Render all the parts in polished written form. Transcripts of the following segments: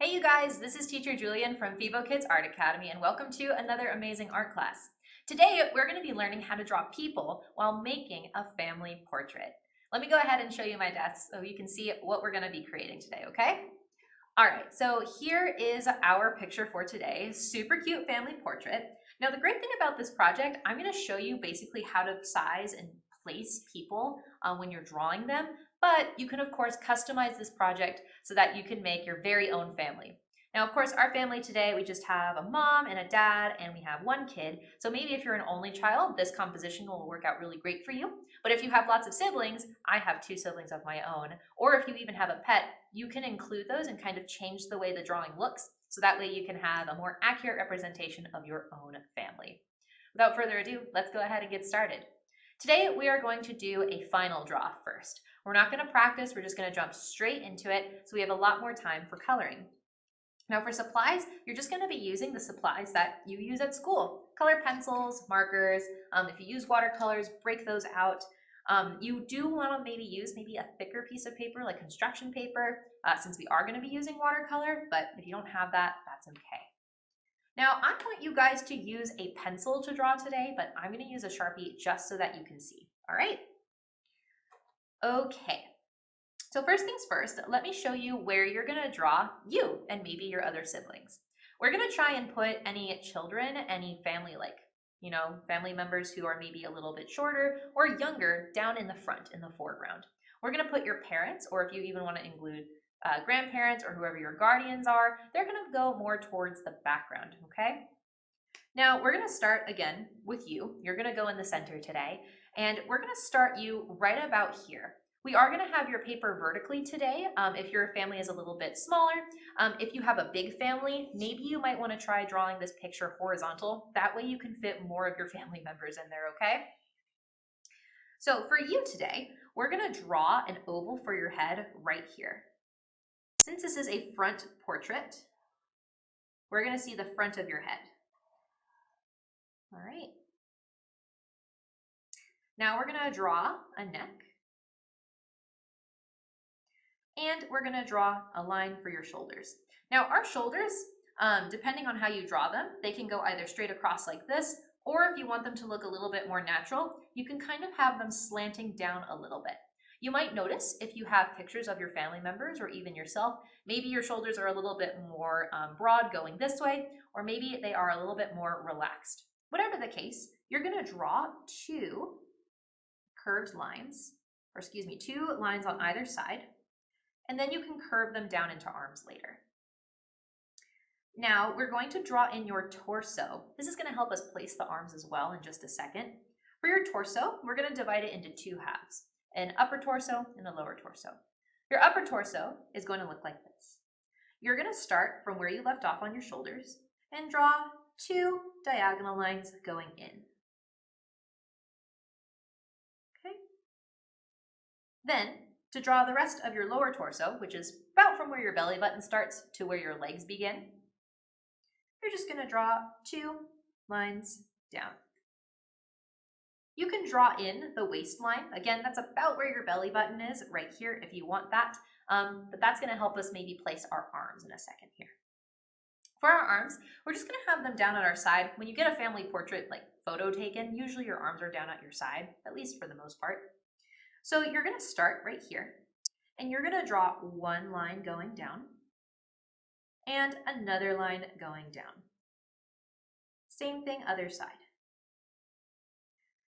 Hey you guys, this is Teacher Julian from Fibo Kids Art Academy and welcome to another amazing art class. Today we're going to be learning how to draw people while making a family portrait. Let me go ahead and show you my desk so you can see what we're going to be creating today, okay? Alright, so here is our picture for today. Super cute family portrait. Now the great thing about this project, I'm going to show you basically how to size and place people when you're drawing them, but you can of course customize this project so that you can make your very own family. Now of course our family today, we just have a mom and a dad and we have one kid, so maybe if you're an only child, this composition will work out really great for you. But if you have lots of siblings, I have 2 siblings of my own, or if you even have a pet, you can include those and kind of change the way the drawing looks, so that way you can have a more accurate representation of your own family. Without further ado, let's go ahead and get started. Today we are going to do a final draw first. We're not going to practice, we're just going to jump straight into it so we have a lot more time for coloring. Now for supplies, you're just going to be using the supplies that you use at school. Color pencils, markers, if you use watercolors, break those out. You do want to maybe use a thicker piece of paper like construction paper since we are going to be using watercolor, but if you don't have that, that's okay. Now I want you guys to use a pencil to draw today, but I'm going to use a Sharpie just so that you can see. All right? Okay. So first things first, let me show you where you're going to draw you and maybe your other siblings. We're going to try and put any children, any family family members who are maybe a little bit shorter or younger down in the front, in the foreground. We're going to put your parents, or if you even want to include grandparents or whoever your guardians are, they're going to go more towards the background, okay? Now we're going to start again with you. You're going to go in the center today, and we're going to start you right about here. We are going to have your paper vertically today if your family is a little bit smaller. If you have a big family, maybe you might want to try drawing this picture horizontal. That way you can fit more of your family members in there, okay? So for you today, we're going to draw an oval for your head right here. Since this is a front portrait, we're going to see the front of your head. All right. Now we're going to draw a neck. And we're going to draw a line for your shoulders. Now our shoulders, depending on how you draw them, they can go either straight across like this, or if you want them to look a little bit more natural, you can kind of have them slanting down a little bit. You might notice if you have pictures of your family members or even yourself, maybe your shoulders are a little bit more broad going this way, or maybe they are a little bit more relaxed. Whatever the case, you're going to draw 2 curved lines, or excuse me, 2 lines on either side, and then you can curve them down into arms later. Now we're going to draw in your torso. This is going to help us place the arms as well in just a second. For your torso, we're going to divide it into 2 halves, an upper torso and a lower torso. Your upper torso is going to look like this. You're going to start from where you left off on your shoulders and draw 2 diagonal lines going in. Okay. Then, to draw the rest of your lower torso, which is about from where your belly button starts to where your legs begin, you're just going to draw 2 lines down. You can draw in the waistline. Again, that's about where your belly button is, right here if you want that, but that's going to help us maybe place our arms in a second here. For our arms, we're just going to have them down at our side. When you get a family portrait like photo taken, usually your arms are down at your side, at least for the most part. So you're going to start right here, and you're going to draw 1 line going down and another line going down. Same thing other side.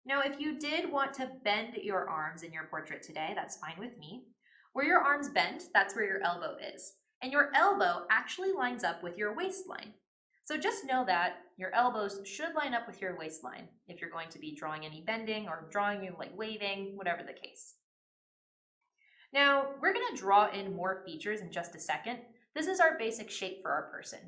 Now if you did want to bend your arms in your portrait today, that's fine with me. Where your arms bend, that's where your elbow is. And your elbow actually lines up with your waistline. So just know that your elbows should line up with your waistline if you're going to be drawing any bending or drawing you like waving, whatever the case. Now, we're going to draw in more features in just a second. This is our basic shape for our person.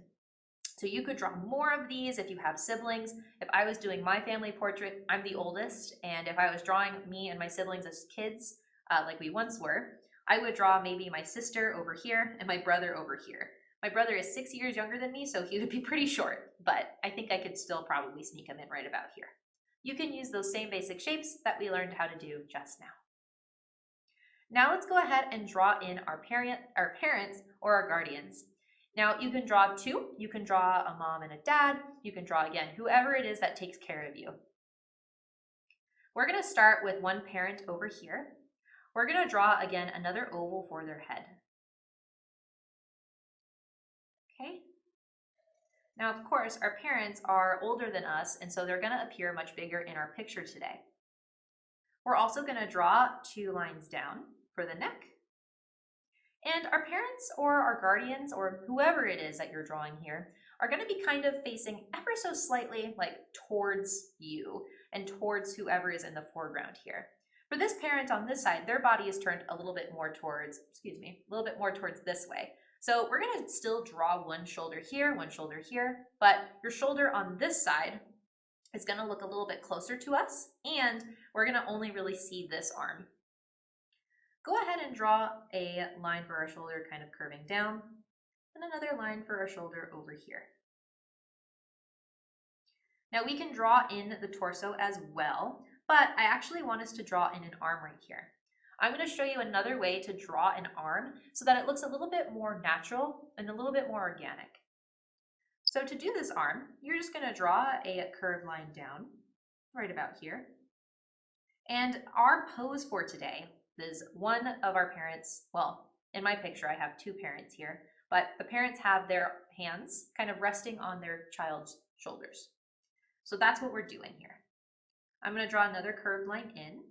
So you could draw more of these if you have siblings. If I was doing my family portrait, I'm the oldest, and if I was drawing me and my siblings as kids, like we once were, I would draw maybe my sister over here and my brother over here. My brother is 6 years younger than me, so he would be pretty short, but I think I could still probably sneak him in right about here. You can use those same basic shapes that we learned how to do just now. Now let's go ahead and draw in our parents or our guardians. Now you can draw two, you can draw a mom and a dad, you can draw again, whoever it is that takes care of you. We're gonna start with one parent over here. We're gonna draw again another oval for their head. Okay. Now, of course, our parents are older than us, and so they're gonna appear much bigger in our picture today. We're also gonna draw 2 lines down for the neck. And our parents or our guardians or whoever it is that you're drawing here are gonna be kind of facing ever so slightly like towards you and towards whoever is in the foreground here. For this parent on this side, their body is turned a little bit more towards, a little bit more towards this way. So we're gonna still draw one shoulder here, but your shoulder on this side is gonna look a little bit closer to us, and we're gonna only really see this arm. Go ahead and draw a line for our shoulder kind of curving down, and another line for our shoulder over here. Now we can draw in the torso as well, but I actually want us to draw in an arm right here. I'm going to show you another way to draw an arm so that it looks a little bit more natural and a little bit more organic. So to do this arm, you're just going to draw a curved line down right about here. And our pose for today is one of our parents, well, in my picture I have 2 parents here, but the parents have their hands kind of resting on their child's shoulders. So that's what we're doing here. I'm going to draw another curved line in,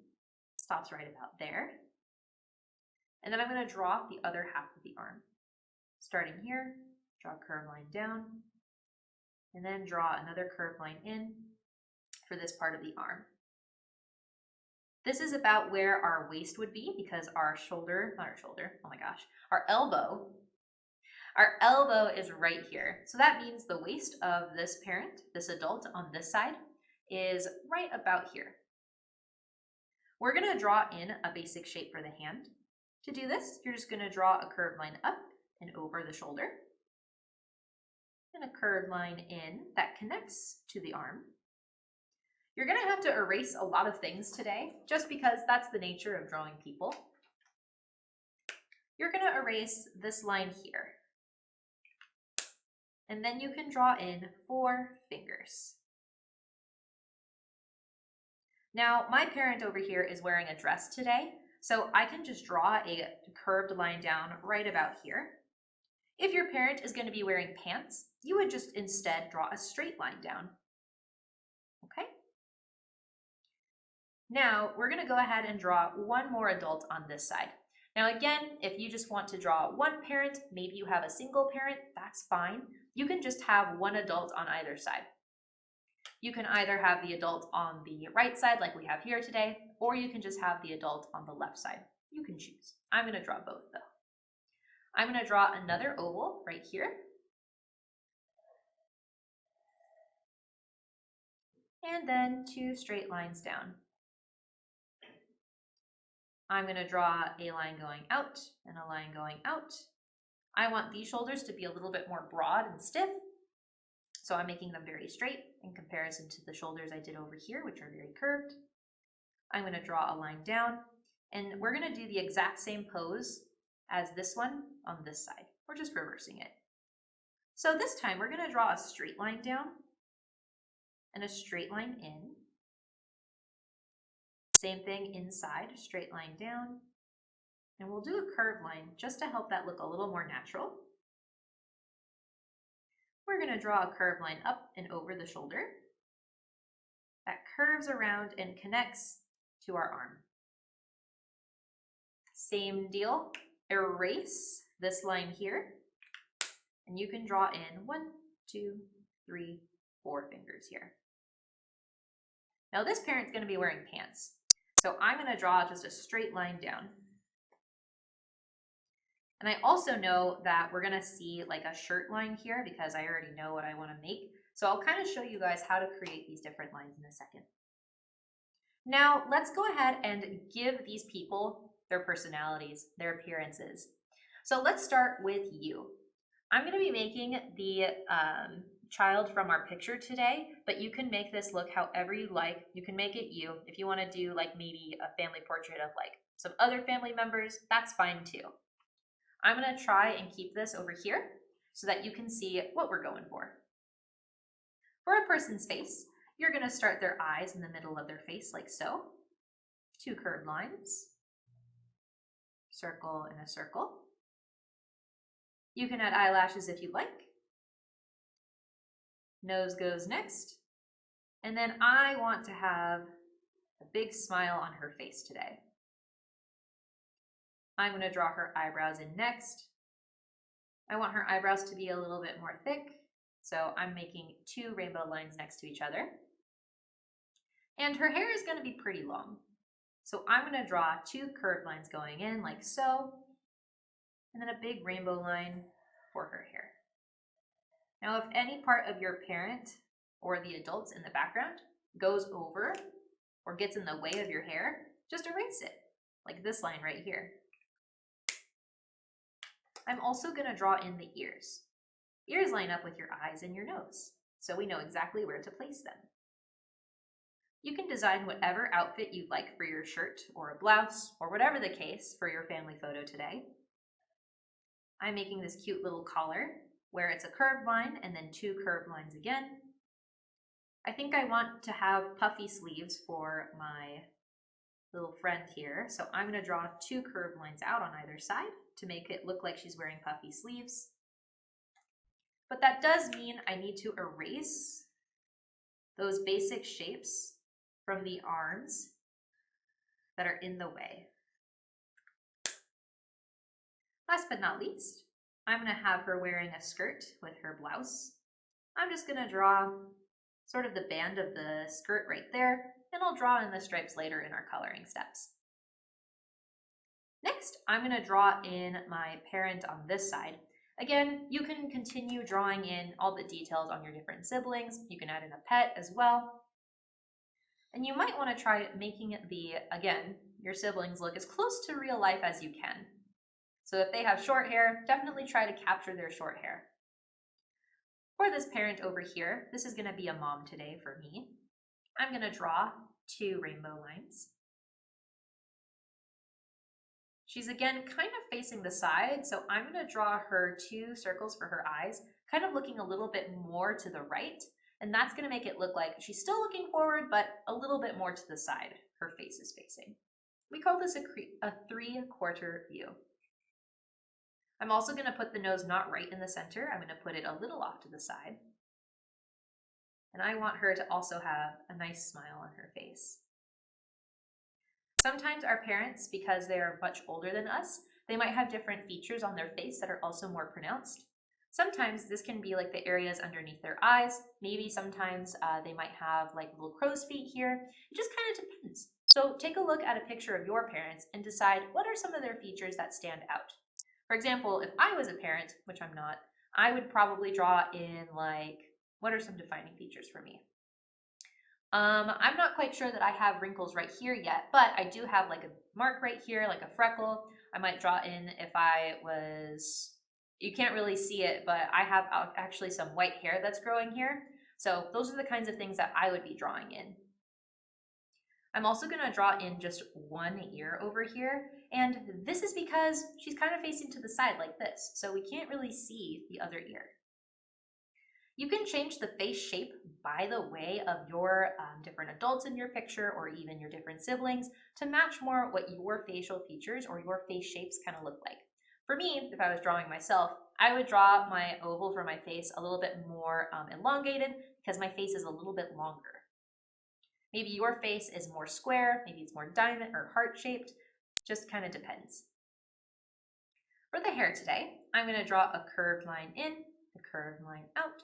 stops right about there. And then I'm going to draw the other half of the arm. Starting here, draw a curved line down, and then draw another curved line in for this part of the arm. This is about where our waist would be because our elbow is right here. So that means the waist of this parent, this adult on this side, is right about here. We're going to draw in a basic shape for the hand. To do this, you're just going to draw a curved line up and over the shoulder, and a curved line in that connects to the arm. You're going to have to erase a lot of things today, just because that's the nature of drawing people. You're going to erase this line here. And then you can draw in 4 fingers. Now, my parent over here is wearing a dress today, so I can just draw a curved line down right about here. If your parent is going to be wearing pants, you would just instead draw a straight line down. Okay? Now, we're going to go ahead and draw one more adult on this side. Now again, if you just want to draw one parent, maybe you have a single parent, that's fine. You can just have one adult on either side. You can either have the adult on the right side like we have here today, or you can just have the adult on the left side. You can choose. I'm going to draw both though. I'm going to draw another oval right here. And then 2 straight lines down. I'm going to draw a line going out and a line going out. I want these shoulders to be a little bit more broad and stiff, so I'm making them very straight in comparison to the shoulders I did over here, which are very curved. I'm going to draw a line down, and we're going to do the exact same pose as this one on this side. We're just reversing it. So this time we're going to draw a straight line down and a straight line in. Same thing inside, straight line down. And we'll do a curved line just to help that look a little more natural. We're going to draw a curved line up and over the shoulder that curves around and connects to our arm. Same deal, erase this line here, and you can draw in 1, 2, 3, 4 fingers here. Now this parent's going to be wearing pants, so I'm going to draw just a straight line down. And I also know that we're going to see like a shirt line here because I already know what I want to make. So I'll kind of show you guys how to create these different lines in a second. Now let's go ahead and give these people their personalities, their appearances. So let's start with you. I'm going to be making the child from our picture today, but you can make this look however you like. You can make it you. If you want to do like maybe a family portrait of like some other family members, that's fine too. I'm going to try and keep this over here. so that you can see what we're going for. For a person's face, you're going to start their eyes in the middle of their face like so. 2 curved lines, circle and a circle. You can add eyelashes if you'd like. Nose goes next. And then I want to have a big smile on her face today. I'm going to draw her eyebrows in next. I want her eyebrows to be a little bit more thick, so I'm making 2 rainbow lines next to each other. And her hair is going to be pretty long, so I'm going to draw 2 curved lines going in like so, and then a big rainbow line for her hair. Now, if any part of your parent or the adults in the background goes over or gets in the way of your hair, just erase it, like this line right here. I'm also going to draw in the ears. Ears line up with your eyes and your nose, so we know exactly where to place them. You can design whatever outfit you'd like for your shirt or a blouse or whatever the case for your family photo today. I'm making this cute little collar where it's a curved line and then 2 curved lines again. I think I want to have puffy sleeves for my little friend here, so I'm going to draw 2 curved lines out on either side to make it look like she's wearing puffy sleeves. But that does mean I need to erase those basic shapes from the arms that are in the way. Last but not least, I'm going to have her wearing a skirt with her blouse. I'm just going to draw sort of the band of the skirt right there, and I'll draw in the stripes later in our coloring steps. Next, I'm going to draw in my parent on this side. Again, you can continue drawing in all the details on your different siblings. You can add in a pet as well. And you might want to try making again, your siblings look as close to real life as you can. So if they have short hair, definitely try to capture their short hair. For this parent over here, this is going to be a mom today for me. I'm going to draw 2 rainbow lines. She's again kind of facing the side, so I'm going to draw her 2 circles for her eyes, kind of looking a little bit more to the right, and that's going to make it look like she's still looking forward, but a little bit more to the side her face is facing. We call this a 3/4 view. I'm also going to put the nose not right in the center. I'm going to put it a little off to the side. And I want her to also have a nice smile on her face. Sometimes our parents, because they are much older than us, they might have different features on their face that are also more pronounced. Sometimes this can be like the areas underneath their eyes. Maybe sometimes they might have like little crow's feet here. It just kind of depends. So take a look at a picture of your parents and decide what are some of their features that stand out. For example, if I was a parent, which I'm not, I would probably draw in like, what are some defining features for me? I'm not quite sure that I have wrinkles right here yet, but I do have like a mark right here, like a freckle. I might draw in if I was, you can't really see it, but I have actually some white hair that's growing here. So those are the kinds of things that I would be drawing in. I'm also going to draw in just 1 ear over here, and this is because she's kind of facing to the side like this, so we can't really see the other ear. You can change the face shape by the way of your different adults in your picture or even your different siblings to match more what your facial features or your face shapes kind of look like. For me, if I was drawing myself, I would draw my oval for my face a little bit more elongated because my face is a little bit longer. Maybe your face is more square, maybe it's more diamond or heart-shaped, just kind of depends. For the hair today, I'm going to draw a curved line in, a curved line out,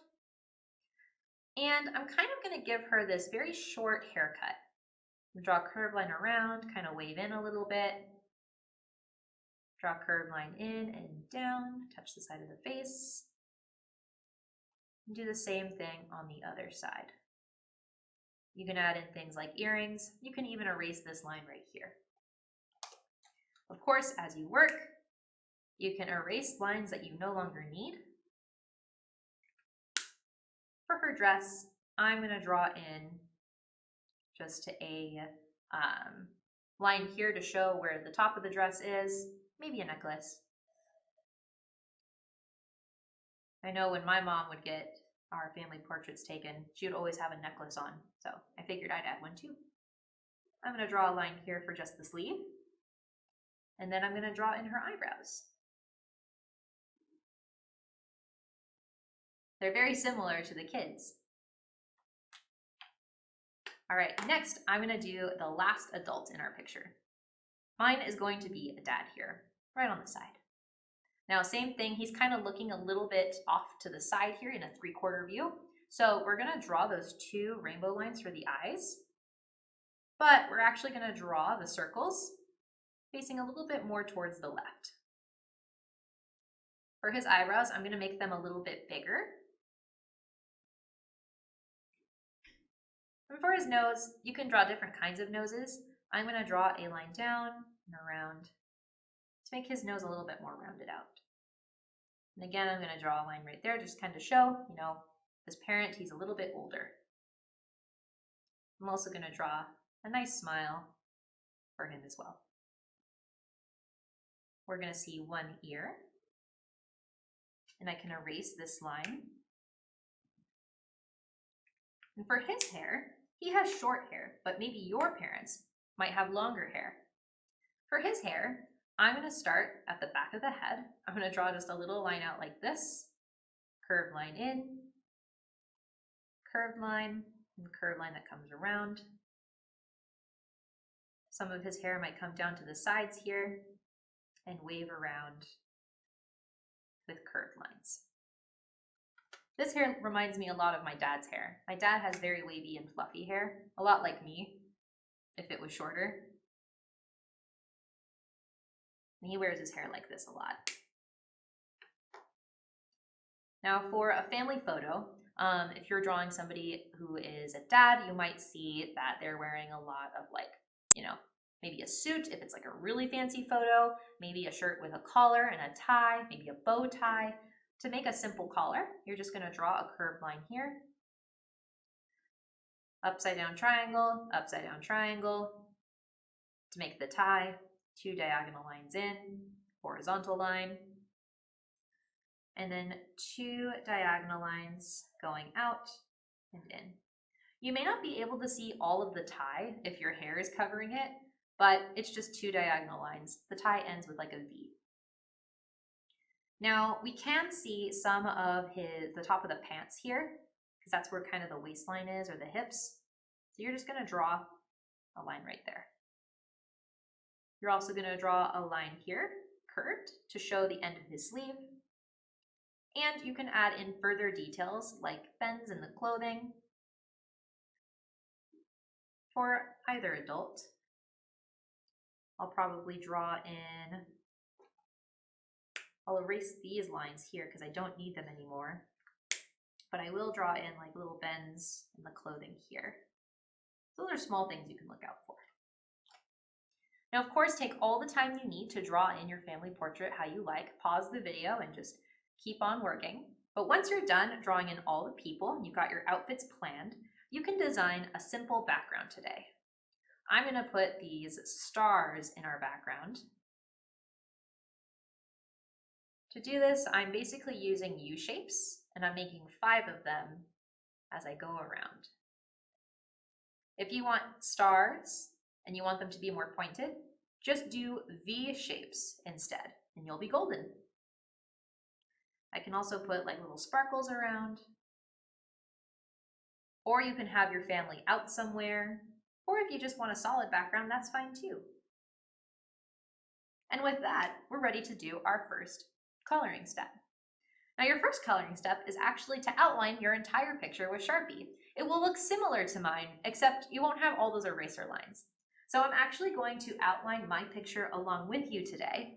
and I'm kind of going to give her this very short haircut. Draw a curved line around, kind of wave in a little bit, draw a curved line in and down, touch the side of the face, and do the same thing on the other side. You can add in things like earrings. You can even erase this line right here. Of course, as you work, you can erase lines that you no longer need. For her dress, I'm going to draw in just a line here to show where the top of the dress is, maybe a necklace. I know when my mom would get our family portraits taken, she would always have a necklace on, so I figured I'd add one too. I'm going to draw a line here for just the sleeve, and then I'm going to draw in her eyebrows. They're very similar to the kids. All right, next I'm going to do the last adult in our picture. Mine is going to be a dad here, right on the side. Now, same thing, he's kind of looking a little bit off to the side here in a 3/4 view. So we're going to draw those 2 rainbow lines for the eyes, but we're actually going to draw the circles facing a little bit more towards the left. For his eyebrows, I'm going to make them a little bit bigger. And for his nose, you can draw different kinds of noses. I'm going to draw a line down and around to make his nose a little bit more rounded out. And again, I'm going to draw a line right there, just kind of show, you know, this parent, he's a little bit older. I'm also going to draw a nice smile for him as well. We're going to see one ear, and I can erase this line. And for his hair, he has short hair, but maybe your parents might have longer hair. For his hair, I'm going to start at the back of the head. I'm going to draw just a little line out like this, curved line in, curved line, and curved line that comes around. Some of his hair might come down to the sides here and wave around with curved lines. This hair reminds me a lot of my dad's hair. My dad has very wavy and fluffy hair, a lot like me, if it was shorter. And he wears his hair like this a lot. Now for a family photo, if you're drawing somebody who is a dad, you might see that they're wearing a lot of maybe a suit if it's like a really fancy photo, maybe a shirt with a collar and a tie, maybe a bow tie. To make a simple collar, you're just going to draw a curved line here. Upside down triangle, to make the tie, 2 diagonal lines in, horizontal line, and then 2 diagonal lines going out and in. You may not be able to see all of the tie if your hair is covering it, but it's just 2 diagonal lines. The tie ends with like a V. Now we can see some of the top of the pants here, because that's where kind of the waistline is, or the hips. So you're just going to draw a line right there. You're also going to draw a line here, curved, to show the end of his sleeve. And you can add in further details like bends in the clothing for either adult. I'll probably draw in, I'll erase these lines here because I don't need them anymore, but I will draw in like little bends in the clothing here. Those are small things you can look out for. Now, of course, take all the time you need to draw in your family portrait how you like. Pause the video and just keep on working. But once you're done drawing in all the people, you've got your outfits planned, you can design a simple background today. I'm going to put these stars in our background. To do this, I'm basically using U shapes, and I'm making 5 of them as I go around. If you want stars and you want them to be more pointed, just do V shapes instead, and you'll be golden. I can also put like little sparkles around, or you can have your family out somewhere, or if you just want a solid background, that's fine too. And with that, we're ready to do our first coloring step. Now your first coloring step is actually to outline your entire picture with Sharpie. It will look similar to mine, except you won't have all those eraser lines. So I'm actually going to outline my picture along with you today,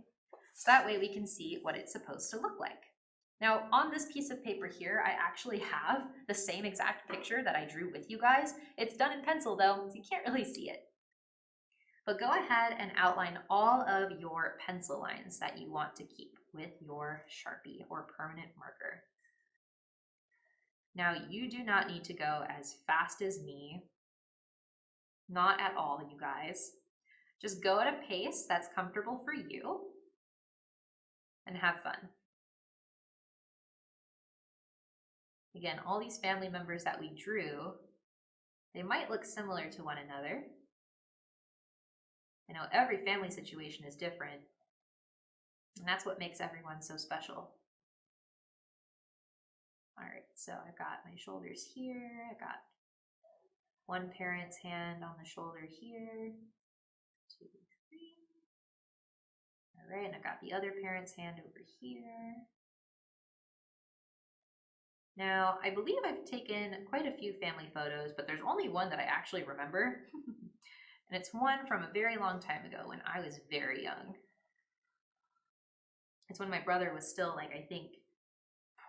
so that way we can see what it's supposed to look like. Now on this piece of paper here, I actually have the same exact picture that I drew with you guys. It's done in pencil though, so you can't really see it. But go ahead and outline all of your pencil lines that you want to keep with your Sharpie or permanent marker. Now you do not need to go as fast as me. Not at all, you guys. Just go at a pace that's comfortable for you and have fun. Again, all these family members that we drew, they might look similar to one another. I know every family situation is different, and that's what makes everyone so special. All right, so I've got my shoulders here. I got one parent's hand on the shoulder here. 2, 3. All right, and I've got the other parent's hand over here. Now, I believe I've taken quite a few family photos, but there's only one that I actually remember. And it's one from a very long time ago when I was very young. It's when my brother was still, like, I think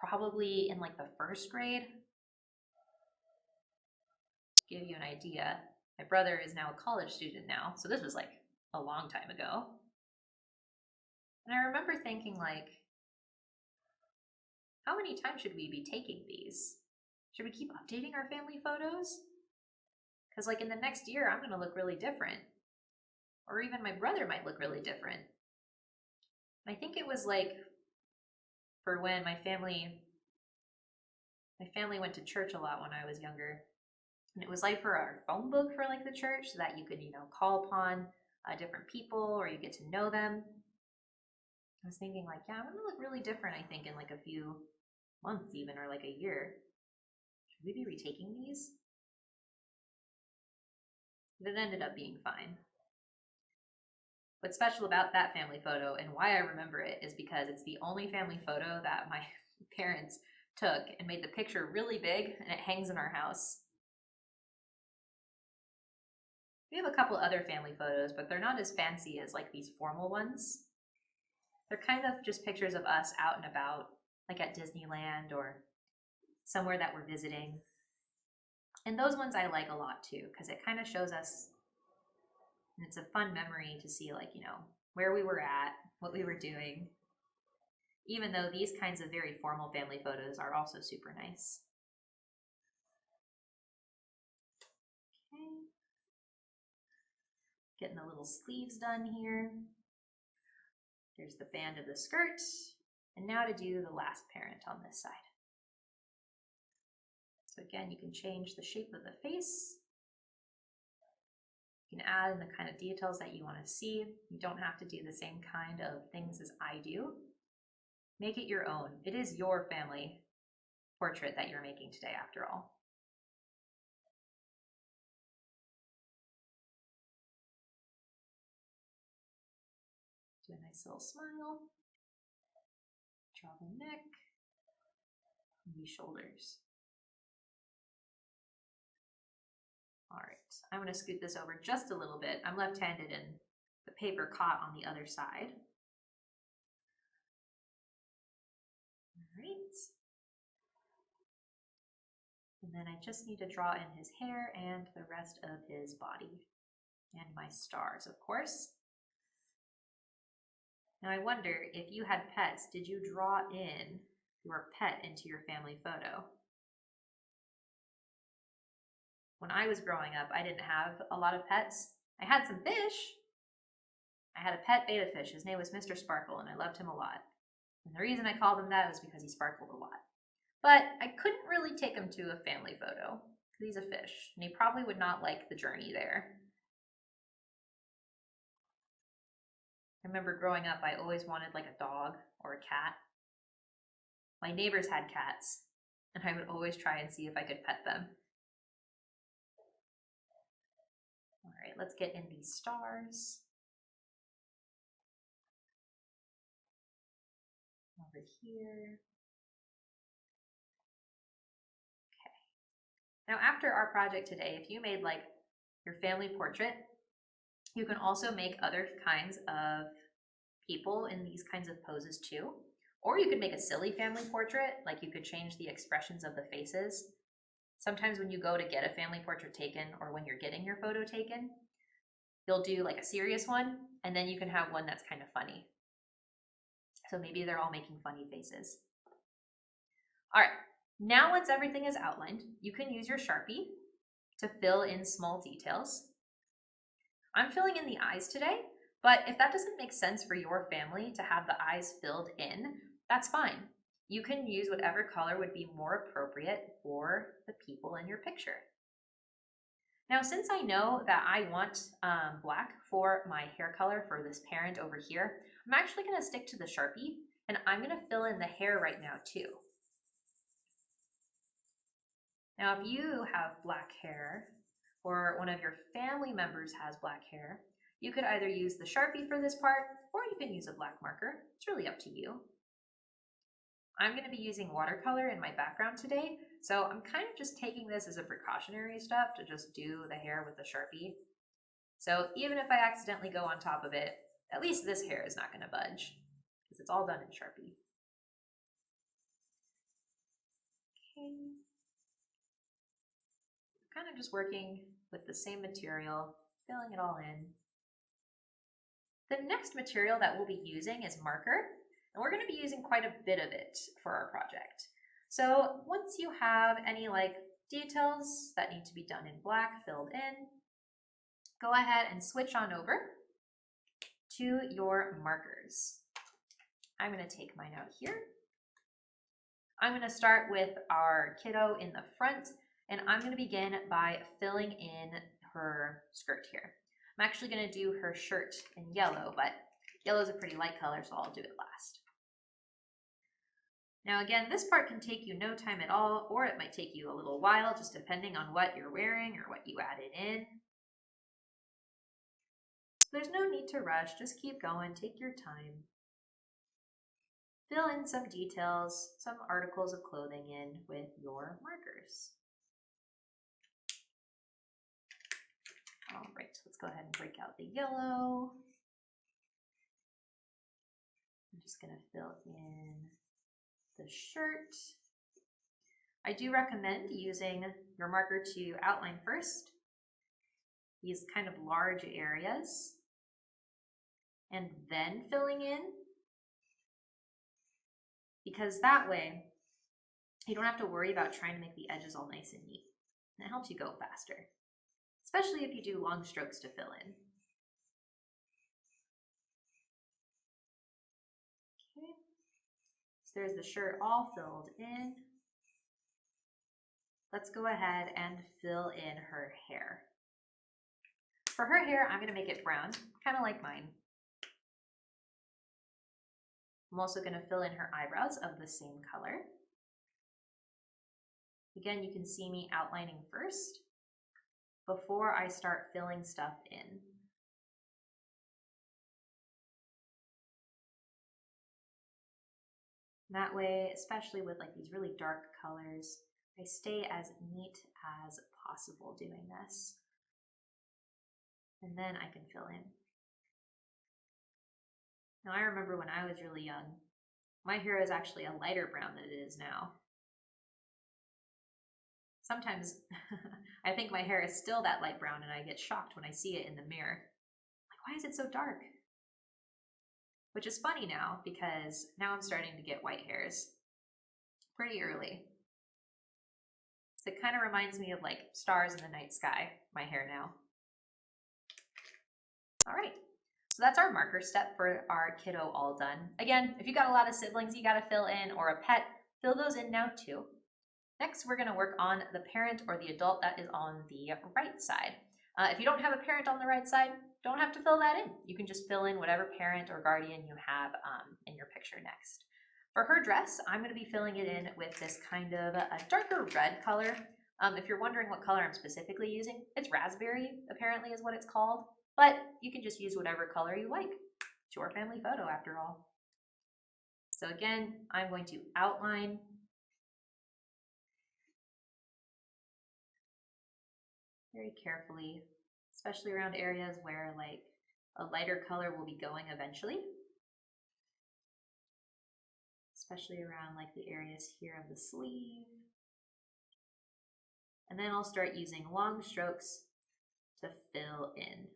probably in like the 1st grade. To give you an idea, my brother is now a college student now, so this was like a long time ago. And I remember thinking, like, how many times should we be taking these? Should we keep updating our family photos? Because like in the next year, I'm gonna look really different. Or even my brother might look really different. And I think it was like for when my family went to church a lot when I was younger. And it was like for our phone book for like the church, so that you could, you know, call upon different people or you get to know them. I was thinking like, yeah, I'm gonna look really different, I think, in like a few months even, or like a year. Should we be retaking these? But it ended up being fine. What's special about that family photo and why I remember it is because it's the only family photo that my parents took and made the picture really big, and it hangs in our house. We have a couple other family photos, but they're not as fancy as like these formal ones. They're kind of just pictures of us out and about, like at Disneyland or somewhere that we're visiting. And those ones I like a lot too, because it kind of shows us, and it's a fun memory to see, like, you know, where we were at, what we were doing, even though these kinds of very formal family photos are also super nice. Okay. Getting the little sleeves done here. There's the band of the skirt. And now to do the last parent on this side. So again, you can change the shape of the face. You can add in the kind of details that you want to see. You don't have to do the same kind of things as I do. Make it your own. It is your family portrait that you're making today, after all. Do a nice little smile. Draw the neck, and the shoulders. All right, I'm going to scoot this over just a little bit. I'm left-handed and the paper caught on the other side. All right. And then I just need to draw in his hair and the rest of his body. And my stars, of course. Now I wonder, if you had pets, did you draw in your pet into your family photo? When I was growing up, I didn't have a lot of pets. I had some fish. I had a pet betta fish. His name was Mr. Sparkle, and I loved him a lot. And the reason I called him that was because he sparkled a lot. But I couldn't really take him to a family photo, because he's a fish, and he probably would not like the journey there. I remember growing up, I always wanted like a dog or a cat. My neighbors had cats, and I would always try and see if I could pet them. All right, let's get in these stars. Over here. Okay. Now after our project today, if you made like your family portrait, you can also make other kinds of people in these kinds of poses too. Or you could make a silly family portrait, like you could change the expressions of the faces. Sometimes when you go to get a family portrait taken, or when you're getting your photo taken, you'll do like a serious one, and then you can have one that's kind of funny. So maybe they're all making funny faces. All right, now once everything is outlined, you can use your Sharpie to fill in small details. I'm filling in the eyes today, but if that doesn't make sense for your family to have the eyes filled in, that's fine. You can use whatever color would be more appropriate for the people in your picture. Now, since I know that I want black for my hair color for this parent over here, I'm actually going to stick to the Sharpie, and I'm going to fill in the hair right now too. Now, if you have black hair, or one of your family members has black hair, you could either use the Sharpie for this part, or you can use a black marker. It's really up to you. I'm going to be using watercolor in my background today, so I'm kind of just taking this as a precautionary step to just do the hair with the Sharpie. So even if I accidentally go on top of it, at least this hair is not going to budge, because it's all done in Sharpie. Okay. Kind of just working with the same material, filling it all in. The next material that we'll be using is marker. And we're going to be using quite a bit of it for our project. So once you have any details that need to be done in black filled in, go ahead and switch on over to your markers. I'm going to take mine out here. I'm going to start with our kiddo in the front, and I'm going to begin by filling in her skirt here. I'm actually going to do her shirt in yellow, but yellow is a pretty light color, so I'll do it last. Now again, this part can take you no time at all, or it might take you a little while, just depending on what you're wearing or what you added in. So there's no need to rush, just keep going, take your time. Fill in some details, some articles of clothing in with your markers. All right, let's go ahead and break out the yellow. I'm just going to fill in the shirt. I do recommend using your marker to outline first, these kind of large areas, and then filling in, because that way you don't have to worry about trying to make the edges all nice and neat, and it helps you go faster, especially if you do long strokes to fill in. Okay. So there's the shirt all filled in. Let's go ahead and fill in her hair. For her hair, I'm going to make it brown, kind of like mine. I'm also going to fill in her eyebrows of the same color. Again, you can see me outlining first before I start filling stuff in. That way, especially with these really dark colors, I stay as neat as possible doing this. And then I can fill in. Now I remember when I was really young, my hair is actually a lighter brown than it is now. Sometimes I think my hair is still that light brown and I get shocked when I see it in the mirror. Like, why is it so dark? Which is funny now because now I'm starting to get white hairs pretty early. So it kind of reminds me of stars in the night sky, my hair now. All right, so that's our marker step for our kiddo all done. Again, if you got a lot of siblings you gotta fill in, or a pet, fill those in now too. Next, we're gonna work on the parent or the adult that is on the right side. If you don't have a parent on the right side, don't have to fill that in. You can just fill in whatever parent or guardian you have in your picture next. For her dress, I'm gonna be filling it in with this kind of a darker red color. If you're wondering what color I'm specifically using, it's raspberry, apparently is what it's called, but you can just use whatever color you like. It's your family photo after all. So again, I'm going to outline very carefully, especially around areas where a lighter color will be going eventually. Especially around the areas here of the sleeve. And then I'll start using long strokes to fill in.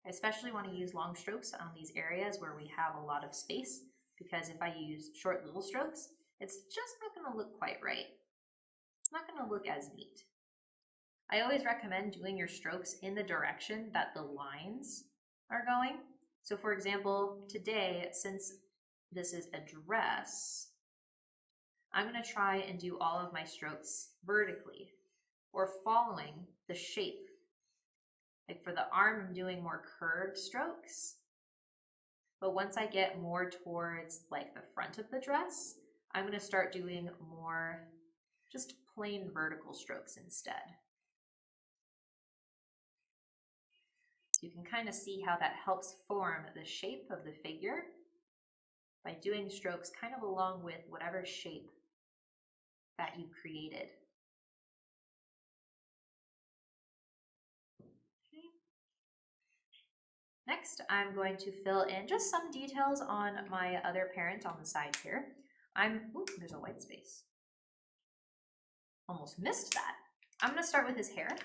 I especially want to use long strokes on these areas where we have a lot of space, because if I use short little strokes, it's just not going to look quite right. It's not going to look as neat. I always recommend doing your strokes in the direction that the lines are going, So for example, today, since this is a dress, I'm going to try and do all of my strokes vertically or following the shape. Like for the arm, I'm doing more curved strokes. But once I get more towards like the front of the dress, I'm going to start doing more just plain vertical strokes instead. You can kind of see how that helps form the shape of the figure by doing strokes kind of along with whatever shape that you created. Okay. Next, I'm going to fill in just some details on my other parent on the side here. There's a white space. Almost missed that. I'm going to start with his hair,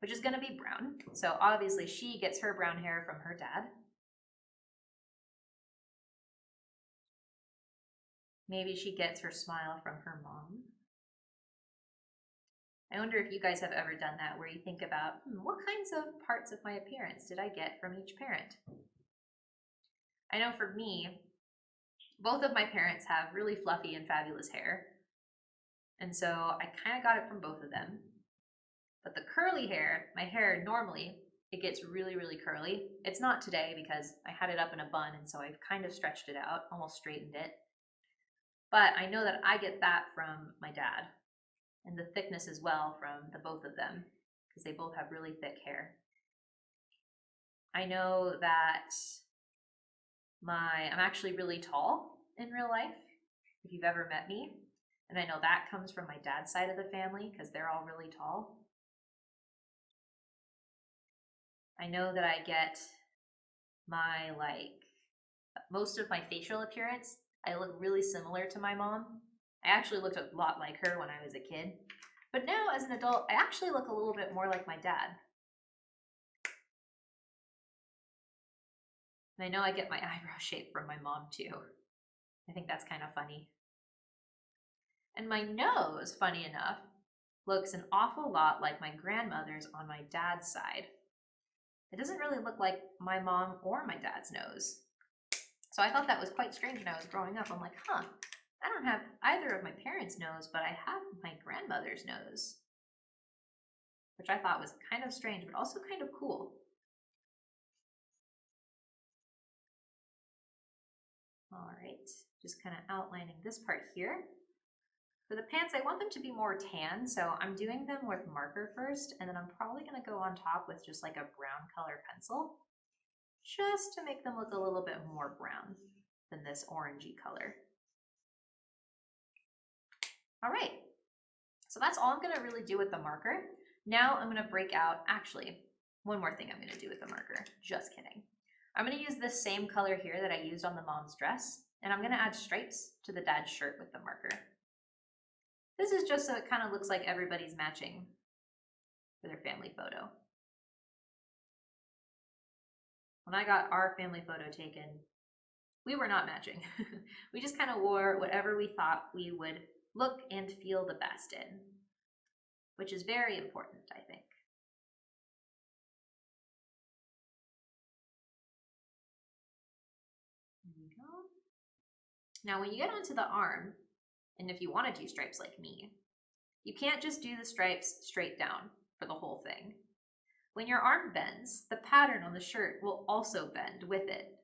which is going to be brown. So obviously she gets her brown hair from her dad. Maybe she gets her smile from her mom. I wonder if you guys have ever done that, where you think about, what kinds of parts of my appearance did I get from each parent? I know for me, both of my parents have really fluffy and fabulous hair. And so I kind of got it from both of them. But the curly hair, my hair normally, it gets really, really curly. It's not today because I had it up in a bun, and so I've kind of stretched it out, almost straightened it. But I know that I get that from my dad, and the thickness as well from the both of them, because they both have really thick hair. I know that I'm actually really tall in real life, if you've ever met me. And I know that comes from my dad's side of the family, because they're all really tall. I know that I get most of my facial appearance, I look really similar to my mom. I actually looked a lot like her when I was a kid. But now as an adult, I actually look a little bit more like my dad. And I know I get my eyebrow shape from my mom too. I think that's kind of funny. And my nose, funny enough, looks an awful lot like my grandmother's on my dad's side. It doesn't really look like my mom or my dad's nose. So I thought that was quite strange when I was growing up. I'm like, I don't have either of my parents' nose, but I have my grandmother's nose. Which I thought was kind of strange, but also kind of cool. All right, just kind of outlining this part here. For the pants, I want them to be more tan, so I'm doing them with marker first, and then I'm probably going to go on top with just like a brown color pencil, just to make them look a little bit more brown than this orangey color. All right, so that's all I'm going to really do with the marker. Now I'm going to break out, actually, one more thing I'm going to do with the marker, just kidding. I'm going to use this same color here that I used on the mom's dress, and I'm going to add stripes to the dad's shirt with the marker. This is just so it kind of looks like everybody's matching for their family photo. When I got our family photo taken, we were not matching. We just kind of wore whatever we thought we would look and feel the best in, which is very important, I think. There we go. Now, when you get onto the arm, and if you want to do stripes like me, you can't just do the stripes straight down for the whole thing. When your arm bends, the pattern on the shirt will also bend with it.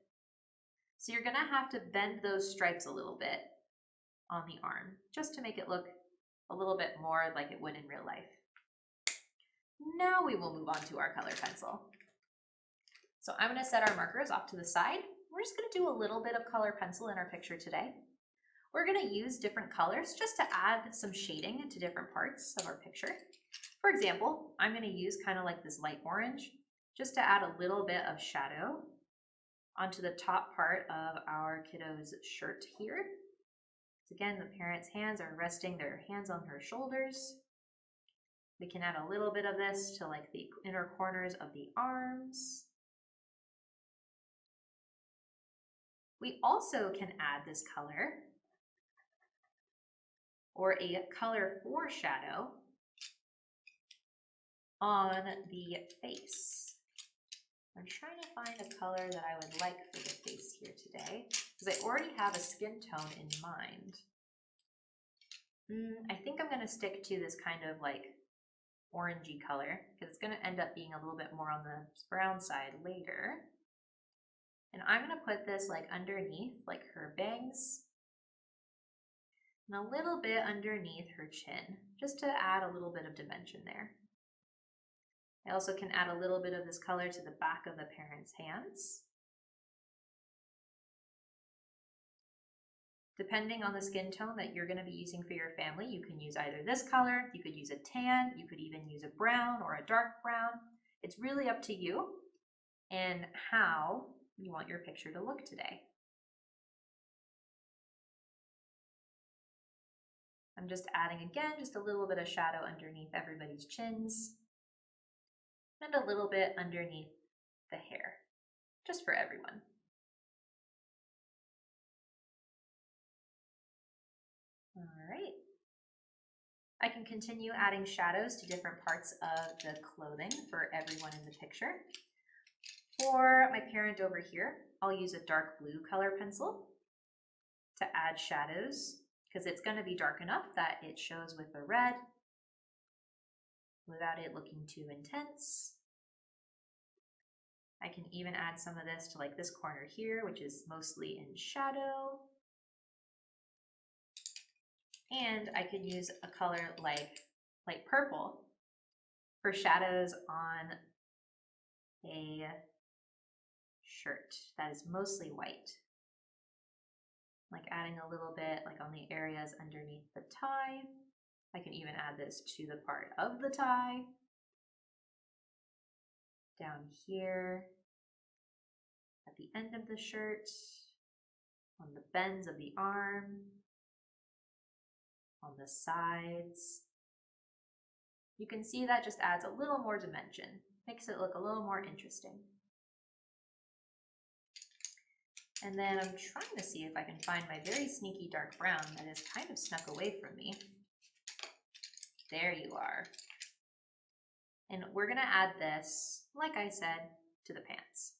So you're going to have to bend those stripes a little bit on the arm, just to make it look a little bit more like it would in real life. Now we will move on to our color pencil. So I'm going to set our markers off to the side. We're just going to do a little bit of color pencil in our picture today. We're going to use different colors just to add some shading to different parts of our picture. For example, I'm going to use kind of like this light orange just to add a little bit of shadow onto the top part of our kiddo's shirt here. So again, the parent's hands are resting their hands on her shoulders. We can add a little bit of this to like the inner corners of the arms. We also can add this color or a color foreshadow on the face. I'm trying to find a color that I would like for the face here today, because I already have a skin tone in mind. I think I'm going to stick to this kind of like orangey color, because it's going to end up being a little bit more on the brown side later. And I'm going to put this like underneath like her bangs and a little bit underneath her chin, just to add a little bit of dimension there. I also can add a little bit of this color to the back of the parent's hands. Depending on the skin tone that you're going to be using for your family, you can use either this color, you could use a tan, you could even use a brown or a dark brown. It's really up to you and how you want your picture to look today. I'm just adding again, just a little bit of shadow underneath everybody's chins and a little bit underneath the hair, just for everyone. All right. I can continue adding shadows to different parts of the clothing for everyone in the picture. For my parent over here, I'll use a dark blue color pencil to add shadows, because it's going to be dark enough that it shows with the red without it looking too intense. I can even add some of this to like this corner here, which is mostly in shadow. And I could use a color like light purple for shadows on a shirt that is mostly white. Like adding a little bit like on the areas underneath the tie. I can even add this to the part of the tie. Down here at the end of the shirt, on the bends of the arm, on the sides. You can see that just adds a little more dimension, makes it look a little more interesting. And then I'm trying to see if I can find my very sneaky dark brown that is kind of snuck away from me. There you are. And we're gonna add this, like I said, to the pants.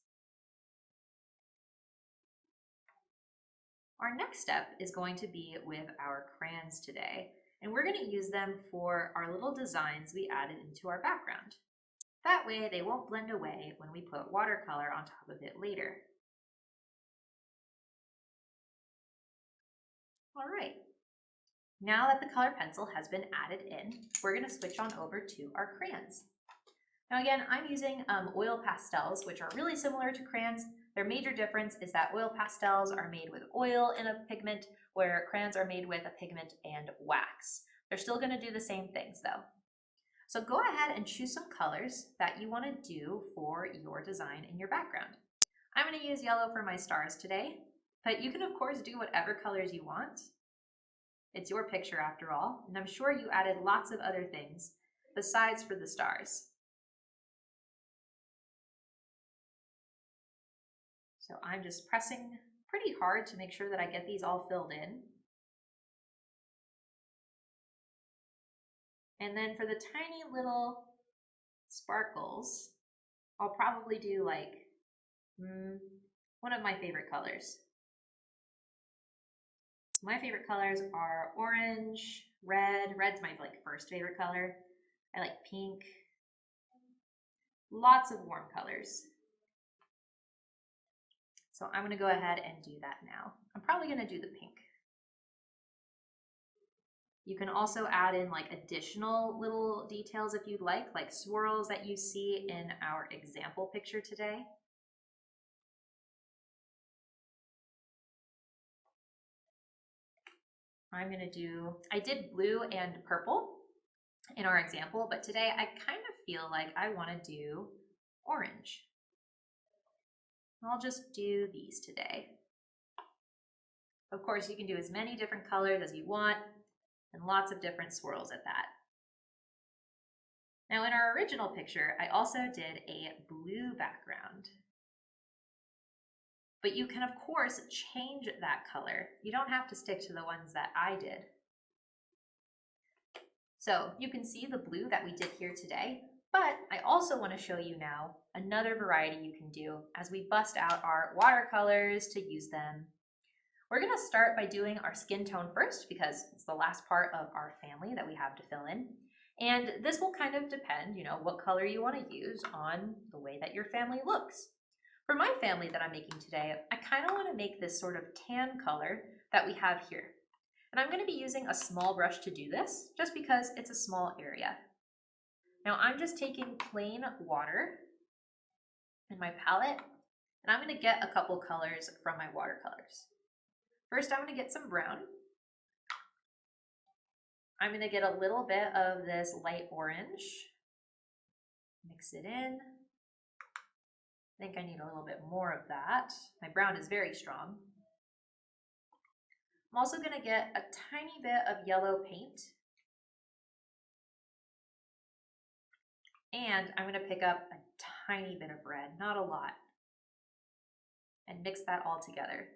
Our next step is going to be with our crayons today, and we're going to use them for our little designs we added into our background. That way they won't blend away when we put watercolor on top of it later. All right, now that the color pencil has been added in, we're going to switch on over to our crayons. Now again, I'm using oil pastels, which are really similar to crayons. Their major difference is that oil pastels are made with oil and a pigment, where crayons are made with a pigment and wax. They're still going to do the same things though. So go ahead and choose some colors that you want to do for your design in your background. I'm going to use yellow for my stars today, but you can of course do whatever colors you want. It's your picture after all, and I'm sure you added lots of other things besides for the stars. So I'm just pressing pretty hard to make sure that I get these all filled in. And then for the tiny little sparkles, I'll probably do like one of my favorite colors. My favorite colors are orange, red. Red's my like first favorite color. I like pink. Lots of warm colors. So I'm going to go ahead and do that now. I'm probably going to do the pink. You can also add in like additional little details if you'd like swirls that you see in our example picture today. I did blue and purple in our example, but today I kind of feel like I want to do orange. I'll just do these today. Of course, you can do as many different colors as you want and lots of different swirls at that. Now in our original picture, I also did a blue background. But you can of course change that color. You don't have to stick to the ones that I did. So you can see the blue that we did here today, But I also want to show you now another variety you can do as we bust out our watercolors to use them. We're going to start by doing our skin tone first because it's the last part of our family that we have to fill in. And this will kind of depend, what color you want to use on the way that your family looks. For my family that I'm making today, I kind of want to make this sort of tan color that we have here. And I'm going to be using a small brush to do this just because it's a small area. Now I'm just taking plain water in my palette and I'm going to get a couple colors from my watercolors. First, I'm going to get some brown. I'm going to get a little bit of this light orange, mix it in. I think I need a little bit more of that. My brown is very strong. I'm also going to get a tiny bit of yellow paint. And I'm going to pick up a tiny bit of red, not a lot, and mix that all together.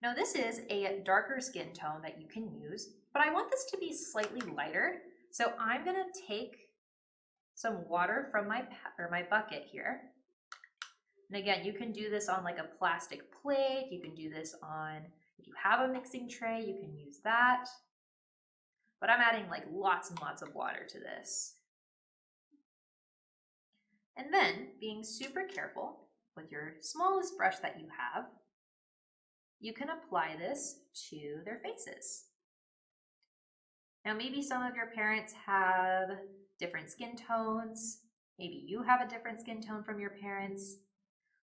Now this is a darker skin tone that you can use, but I want this to be slightly lighter. So I'm going to take some water from my bucket here. And again, you can do this on like a plastic plate. You can do this on, if you have a mixing tray, you can use that. But I'm adding like lots and lots of water to this. And then, being super careful with your smallest brush that you have, you can apply this to their faces. Now, maybe some of your parents have different skin tones. Maybe you have a different skin tone from your parents.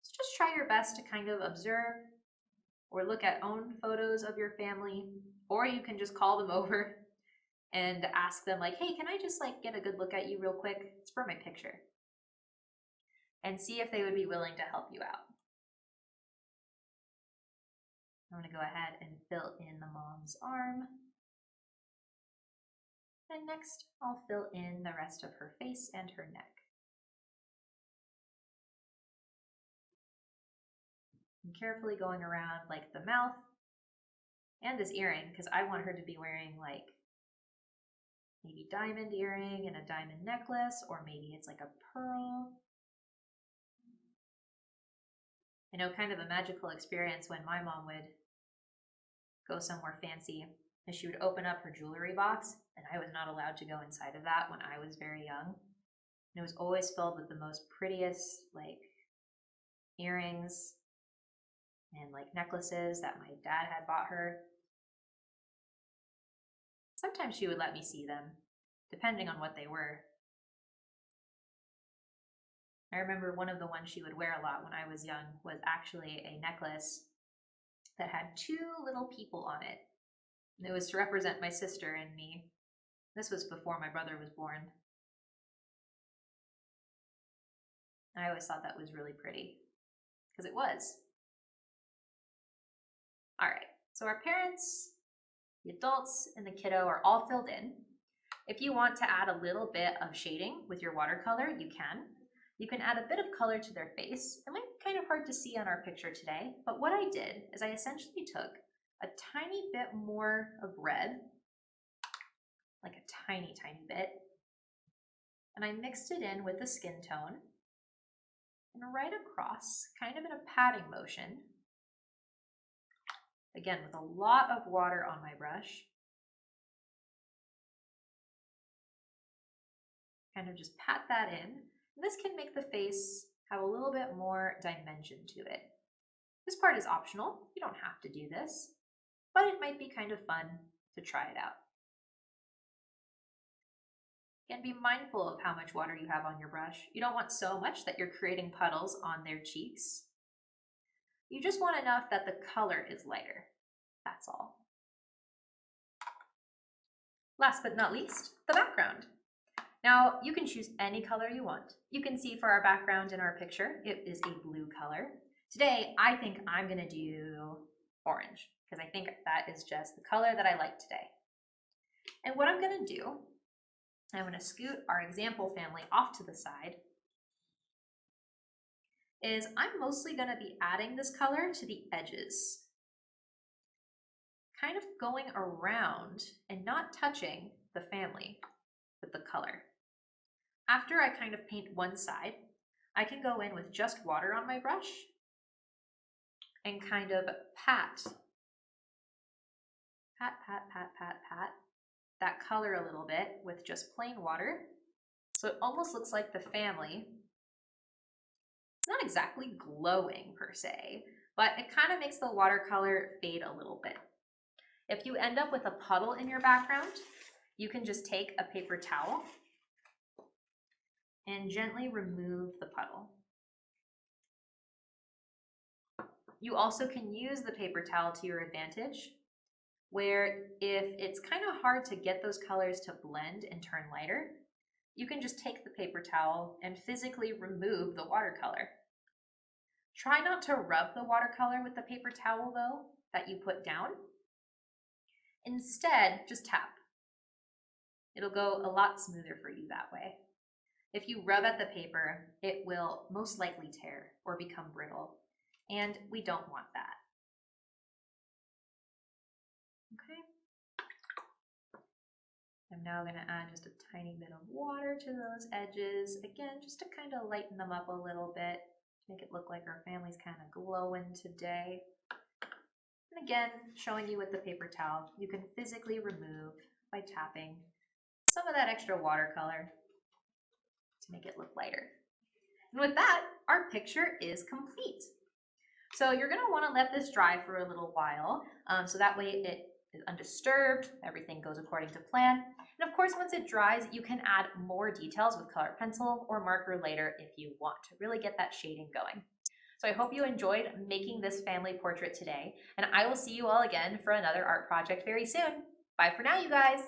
So just try your best to kind of observe or look at own photos of your family, or you can just call them over and ask them like, hey, can I just like get a good look at you real quick? It's for my picture. And see if they would be willing to help you out. I'm going to go ahead and fill in the mom's arm. And next, I'll fill in the rest of her face and her neck. I'm carefully going around like the mouth and this earring because I want her to be wearing like maybe diamond earring and a diamond necklace, or maybe it's like a pearl. I know, kind of a magical experience when my mom would go somewhere fancy and she would open up her jewelry box, and I was not allowed to go inside of that when I was very young. And it was always filled with the most prettiest like earrings and like necklaces that my dad had bought her. Sometimes she would let me see them, depending on what they were. I remember one of the ones she would wear a lot when I was young was actually a necklace that had two little people on it. And it was to represent my sister and me. This was before my brother was born. I always thought that was really pretty, because it was. All right, so our parents, the adults, and the kiddo are all filled in. If you want to add a little bit of shading with your watercolor, you can. You can add a bit of color to their face. It might be kind of hard to see on our picture today, but what I did is I essentially took a tiny bit more of red, like a tiny, tiny bit, and I mixed it in with the skin tone and right across, kind of in a patting motion, again with a lot of water on my brush. Kind of just pat that in. And this can make the face have a little bit more dimension to it. This part is optional. You don't have to do this, but it might be kind of fun to try it out. Again, be mindful of how much water you have on your brush. You don't want so much that you're creating puddles on their cheeks. You just want enough that the color is lighter. That's all. Last but not least, the background. Now, you can choose any color you want. You can see for our background in our picture, it is a blue color. Today, I think I'm gonna do orange, because I think that is just the color that I like today. And what I'm gonna do, I'm gonna scoot our example family off to the side, is I'm mostly gonna be adding this color to the edges. Kind of going around and not touching the family with the color. After I kind of paint one side, I can go in with just water on my brush and kind of pat that color a little bit with just plain water. So it almost looks like the family, it's not exactly glowing per se, but it kind of makes the watercolor fade a little bit. If you end up with a puddle in your background, you can just take a paper towel and gently remove the puddle. You also can use the paper towel to your advantage, where if it's kind of hard to get those colors to blend and turn lighter, you can just take the paper towel and physically remove the watercolor. Try not to rub the watercolor with the paper towel though, that you put down. Instead, just tap. It'll go a lot smoother for you that way. If you rub at the paper, it will most likely tear or become brittle, and we don't want that. Okay. I'm now going to add just a tiny bit of water to those edges, again, just to kind of lighten them up a little bit, make it look like our family's kind of glowing today. And again, showing you with the paper towel, you can physically remove by tapping some of that extra watercolor to make it look lighter. And with that, our picture is complete. So you're going to want to let this dry for a little while, so that way it is undisturbed, everything goes according to plan. And of course, once it dries, you can add more details with colored pencil or marker later if you want to really get that shading going. So I hope you enjoyed making this family portrait today, and I will see you all again for another art project very soon. Bye for now, you guys.